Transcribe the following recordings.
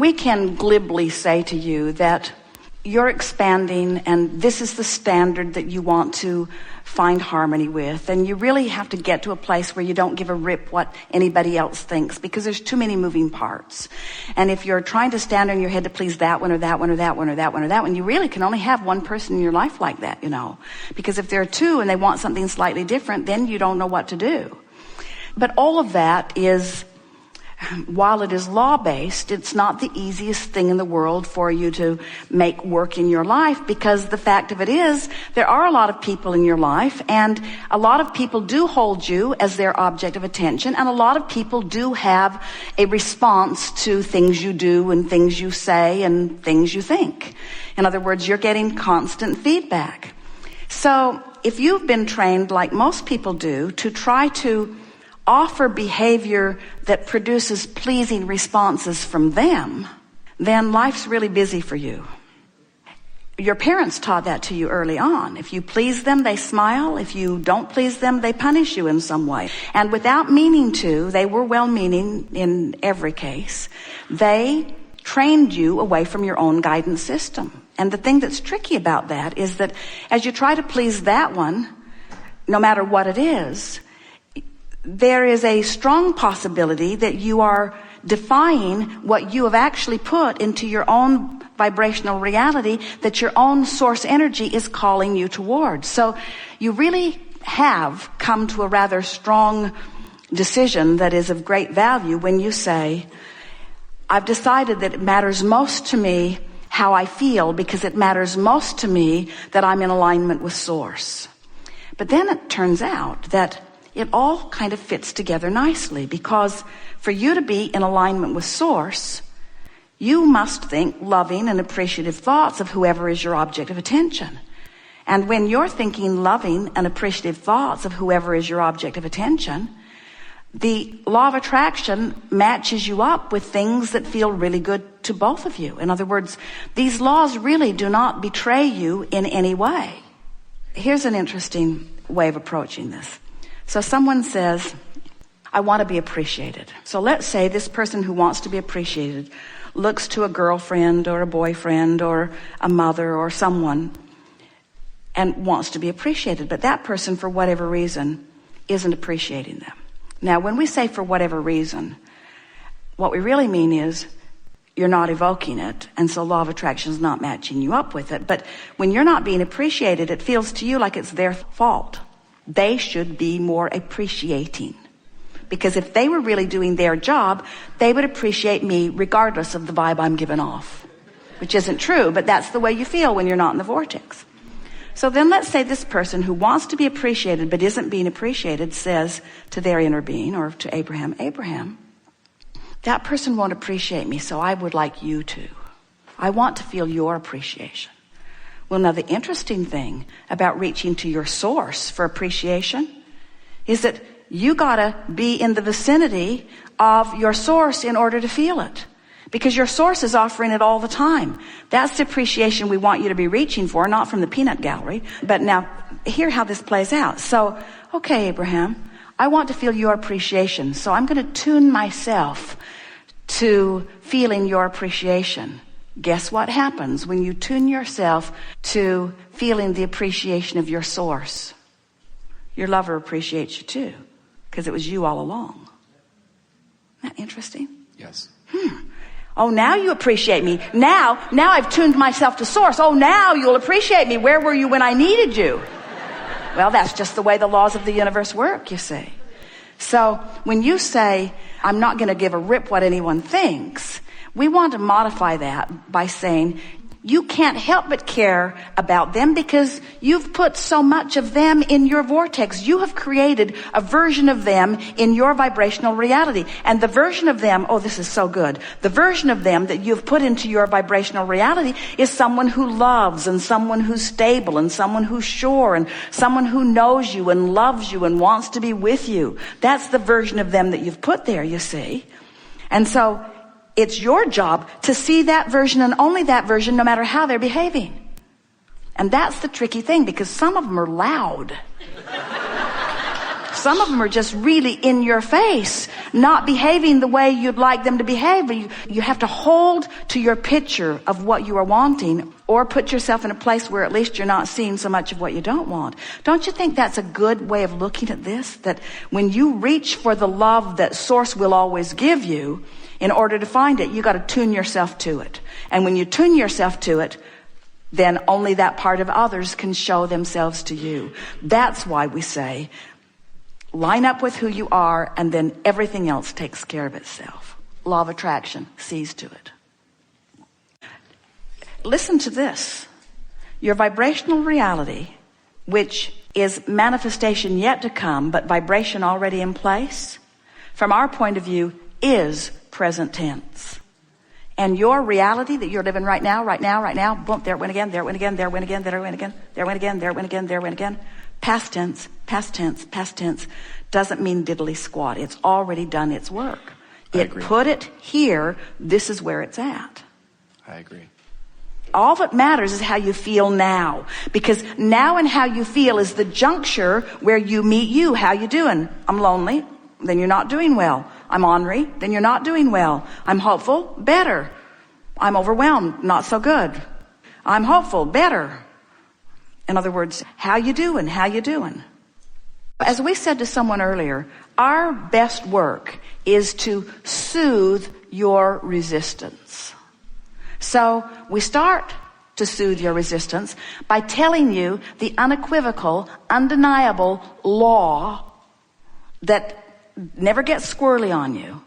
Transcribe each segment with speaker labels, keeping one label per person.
Speaker 1: we can glibly say to you that you're expanding and this is the standard that you want to find harmony with, and you really have to get to a place where you don't give a rip what anybody else thinks, because there's too many moving parts. And if you're trying to stand on your head to please that one or that one or that one or that one or that one, you really can only have one person in your life like that, because if there are two and they want something slightly different, then you don't know what to do. But all of that is, while it is law-based, it's not the easiest thing in the world for you to make work in your life, because the fact of it is, there are a lot of people in your life, and a lot of people do hold you as their object of attention, and a lot of people do have a response to things you do and things you say and things you think. In other words, you're getting constant feedback. So if you've been trained, like most people do, to try to offer behavior that produces pleasing responses from them, then life's really busy for you. Your parents taught that to you early on. If you please them, they smile. If you don't please them, they punish you in some way. And without meaning to, they were well-meaning in every case, they trained you away from your own guidance system. And the thing that's tricky about that is that as you try to please that one, no matter what it is, there is a strong possibility that you are defying what you have actually put into your own vibrational reality, that your own source energy is calling you towards. So you really have come to a rather strong decision that is of great value when you say, I've decided that it matters most to me how I feel, because it matters most to me that I'm in alignment with Source. But then it turns out that it all kind of fits together nicely, because for you to be in alignment with Source, you must think loving and appreciative thoughts of whoever is your object of attention. And when you're thinking loving and appreciative thoughts of whoever is your object of attention, the law of attraction matches you up with things that feel really good to both of you. In other words, these laws really do not betray you in any way. Here's an interesting way of approaching this. So someone says, I want to be appreciated. So let's say this person who wants to be appreciated looks to a girlfriend or a boyfriend or a mother or someone and wants to be appreciated. But that person, for whatever reason, isn't appreciating them. Now, when we say for whatever reason, what we really mean is you're not evoking it, and so law of attraction is not matching you up with it. But when you're not being appreciated, it feels to you like it's their fault. They should be more appreciating. Because if they were really doing their job, they would appreciate me regardless of the vibe I'm giving off. Which isn't true, but that's the way you feel when you're not in the vortex. So then let's say this person who wants to be appreciated but isn't being appreciated says to their inner being, or to Abraham, that person won't appreciate me, so I would like you to. I want to feel your appreciation. Well, now the interesting thing about reaching to your source for appreciation is that you gotta be in the vicinity of your source in order to feel it. Because your source is offering it all the time. That's the appreciation we want you to be reaching for, not from the peanut gallery. But now, hear how this plays out. So, okay, Abraham, I want to feel your appreciation. So I'm going to tune myself to feeling your appreciation. Guess what happens when you tune yourself to feeling the appreciation of your source? Your lover appreciates you too, because it was you all along. Isn't that interesting?
Speaker 2: Yes.
Speaker 1: Oh, now you appreciate me. Now I've tuned myself to Source. Oh, now you'll appreciate me. Where were you when I needed you? Well, that's just the way the laws of the universe work, you see. So when you say, I'm not going to give a rip what anyone thinks, we want to modify that by saying, you can't help but care about them because you've put so much of them in your vortex. You have created a version of them in your vibrational reality. And the version of them, oh, this is so good. The version of them that you've put into your vibrational reality is someone who loves, and someone who's stable, and someone who's sure, and someone who knows you and loves you and wants to be with you. That's the version of them that you've put there, you see. And so it's your job to see that version and only that version, no matter how they're behaving. And that's the tricky thing, because some of them are loud. Some of them are just really in your face. not behaving the way you'd like them to behave. But you have to hold to your picture of what you are wanting, or put yourself in a place where at least you're not seeing so much of what you don't want. Don't you think that's a good way of looking at this? That when you reach for the love that Source will always give you, in order to find it, you got to tune yourself to it. And when you tune yourself to it, then only that part of others can show themselves to you. That's why we say, line up with who you are, and then everything else takes care of itself. Law of attraction sees to it. Listen to this. Your vibrational reality, which is manifestation yet to come, but vibration already in place, from our point of view, is present tense. And your reality that you're living right now, boom, there it went again, there it went again, there it went again, there it went again, there it went again, there it went again, there it went again. Past tense, past tense, past tense doesn't mean diddly squat. It's already done its work. It put it here. This is where it's at.
Speaker 2: I agree.
Speaker 1: All that matters is how you feel now. Because now and how you feel is the juncture where you meet you. How you doing? I'm lonely. Then you're not doing well. I'm ornery. Then you're not doing well. I'm hopeful. Better. I'm overwhelmed. Not so good. I'm hopeful. Better. In other words, how you doing? How you doing? As we said to someone earlier, our best work is to soothe your resistance. So we start to soothe your resistance by telling you the unequivocal, undeniable law that never gets squirrely on you.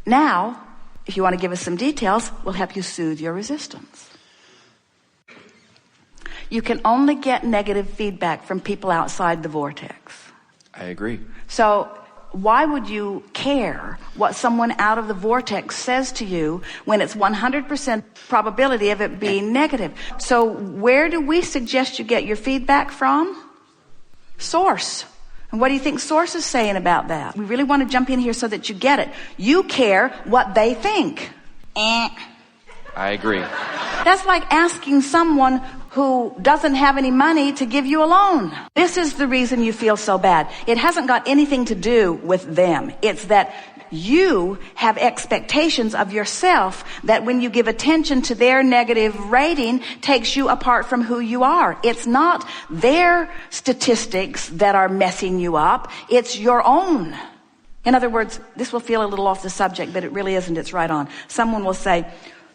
Speaker 1: Now, if you want to give us some details, we'll help you soothe your resistance. You can only get negative feedback from people outside the vortex.
Speaker 2: I agree.
Speaker 1: So why would you care what someone out of the vortex says to you when it's 100% probability of it being negative? So where do we suggest you get your feedback from? Source. And what do you think Source is saying about that? We really want to jump in here so that you get it. You care what they think.
Speaker 2: I agree.
Speaker 1: That's like asking someone who doesn't have any money to give you a loan. This is the reason you feel so bad. It hasn't got anything to do with them. It's that you have expectations of yourself that when you give attention to their negative rating takes you apart from who you are. It's not their statistics that are messing you up. It's your own. In other words, this will feel a little off the subject, but it really isn't. It's right on. Someone will say,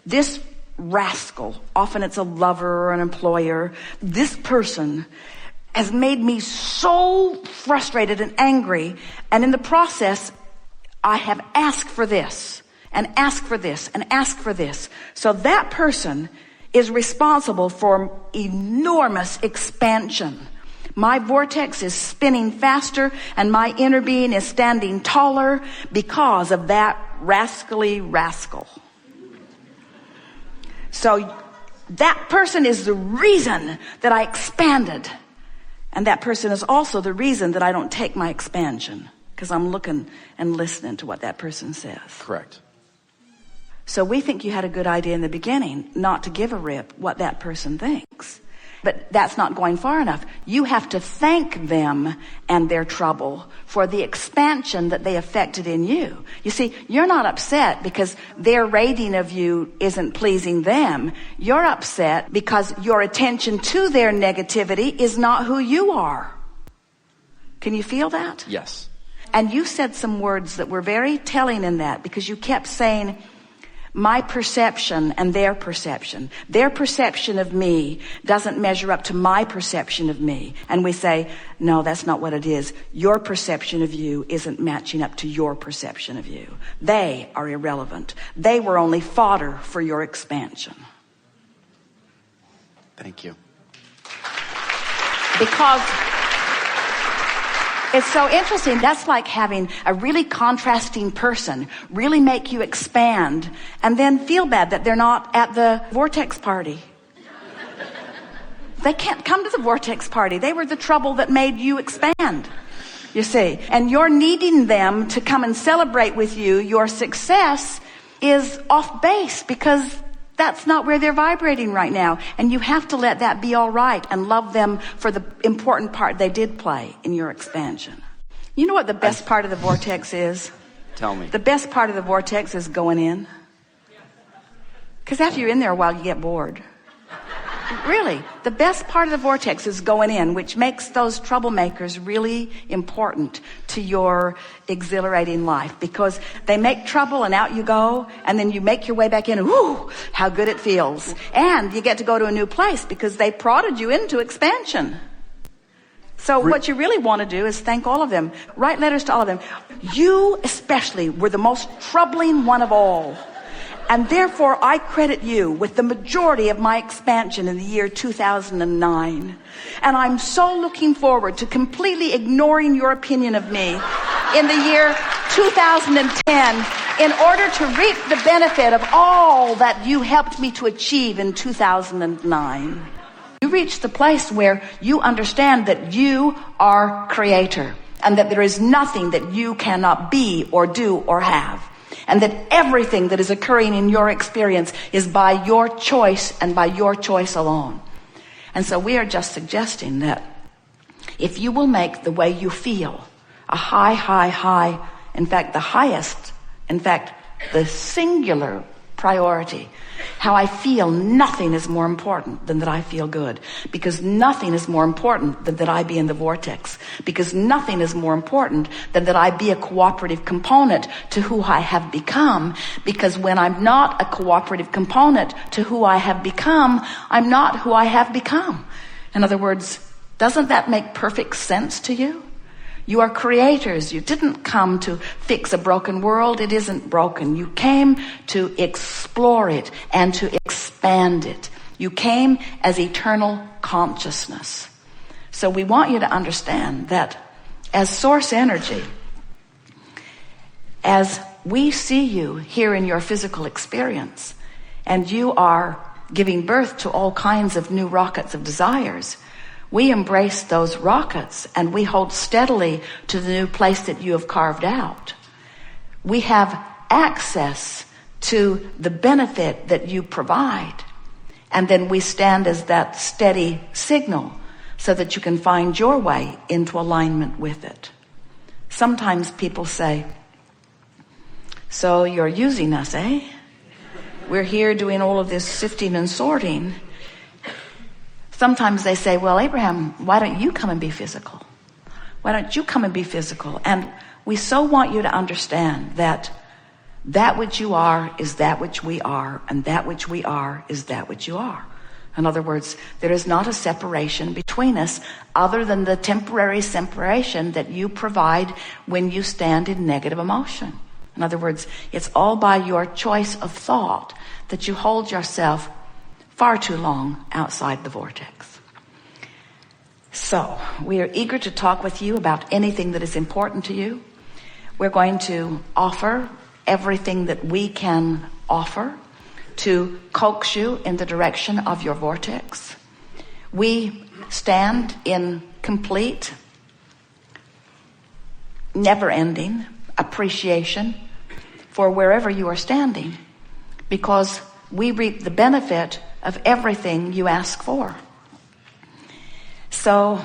Speaker 1: this rascal, often it's a lover or an employer, this person has made me so frustrated and angry, and in the process I have asked for this and asked for this and asked for this. So that person is responsible for enormous expansion. My vortex is spinning faster and my inner being is standing taller because of that rascally rascal. So that person is the reason that I expanded. And that person is also the reason that I don't take my expansion, because I'm looking and listening to what that person says.
Speaker 2: Correct.
Speaker 1: So we think you had a good idea in the beginning not to give a rip what that person thinks. But that's not going far enough. You have to thank them and their trouble for the expansion that they affected in you. You see, you're not upset because their rating of you isn't pleasing them. You're upset because your attention to their negativity is not who you are. Can you feel that?
Speaker 2: Yes.
Speaker 1: And you said some words that were very telling in that, because you kept saying, my perception and their perception. Their perception of me doesn't measure up to my perception of me. And we say, no, that's not what it is. Your perception of you isn't matching up to your perception of you. They are irrelevant. They were only fodder for your expansion.
Speaker 2: Thank you.
Speaker 1: Because it's so interesting. That's like having a really contrasting person really make you expand and then feel bad that they're not at the vortex party. They can't come to the vortex party. They were the trouble that made you expand, you see. And you're needing them to come and celebrate with you. Your success is off base because that's not where they're vibrating right now. And you have to let that be all right and love them for the important part they did play in your expansion. You know what the best part of the vortex is?
Speaker 2: Tell me.
Speaker 1: The best part of the vortex is going in. Because after you're in there a while, you get bored. Really, the best part of the vortex is going in, which makes those troublemakers really important to your exhilarating life, because they make trouble and out you go, and then you make your way back in, and whoo, how good it feels. And you get to go to a new place because they prodded you into expansion. So what you really want to do is thank all of them. Write letters to all of them. You especially were the most troubling one of all. And therefore, I credit you with the majority of my expansion in the year 2009. And I'm so looking forward to completely ignoring your opinion of me in the year 2010 in order to reap the benefit of all that you helped me to achieve in 2009. You reach the place where you understand that you are creator and that there is nothing that you cannot be or do or have. And that everything that is occurring in your experience is by your choice and by your choice alone. And so we are just suggesting that if you will make the way you feel a high, high, high, in fact, the highest, in fact, the singular priority, how I feel, nothing is more important than that I feel good. Because nothing is more important than that I be in the vortex. Because nothing is more important than that I be a cooperative component to who I have become. Because when I'm not a cooperative component to who I have become, I'm not who I have become. In other words, doesn't that make perfect sense to you? You are creators. You didn't come to fix a broken world. It isn't broken. You came to explore it and to expand it. You came as eternal consciousness. So we want you to understand that as source energy, as we see you here in your physical experience, and you are giving birth to all kinds of new rockets of desires, we embrace those rockets and we hold steadily to the new place that you have carved out. We have access to the benefit that you provide. And then we stand as that steady signal so that you can find your way into alignment with it. Sometimes people say, so you're using us, eh? We're here doing all of this sifting and sorting. Sometimes they say, well, Abraham, why don't you come and be physical? Why don't you come and be physical? And we so want you to understand that that which you are is that which we are, and that which we are is that which you are. In other words, there is not a separation between us other than the temporary separation that you provide when you stand in negative emotion. In other words, it's all by your choice of thought that you hold yourself far too long outside the vortex. So, we are eager to talk with you about anything that is important to you. We're going to offer everything that we can offer to coax you in the direction of your vortex. We stand in complete, never-ending appreciation for wherever you are standing, because we reap the benefit of everything you ask for. So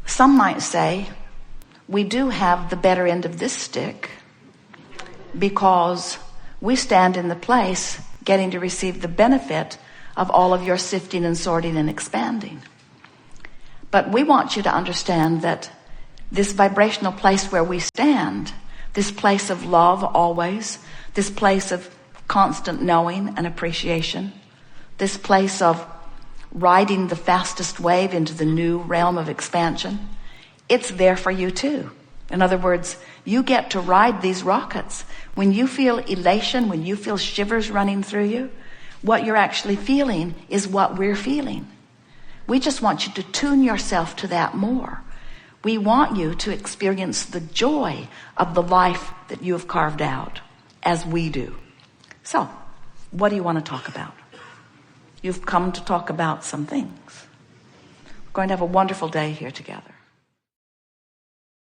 Speaker 1: some might say we do have the better end of this stick because we stand in the place getting to receive the benefit of all of your sifting and sorting and expanding. But we want you to understand that this vibrational place where we stand, this place of love always, this place of constant knowing and appreciation, this place of riding the fastest wave into the new realm of expansion, it's there for you too. In other words, you get to ride these rockets. When you feel elation, when you feel shivers running through you, what you're actually feeling is what we're feeling. We just want you to tune yourself to that more. We want you to experience the joy of the life that you have carved out, as we do. So, what do you want to talk about? You've come to talk about some things. We're going to have a wonderful day here together.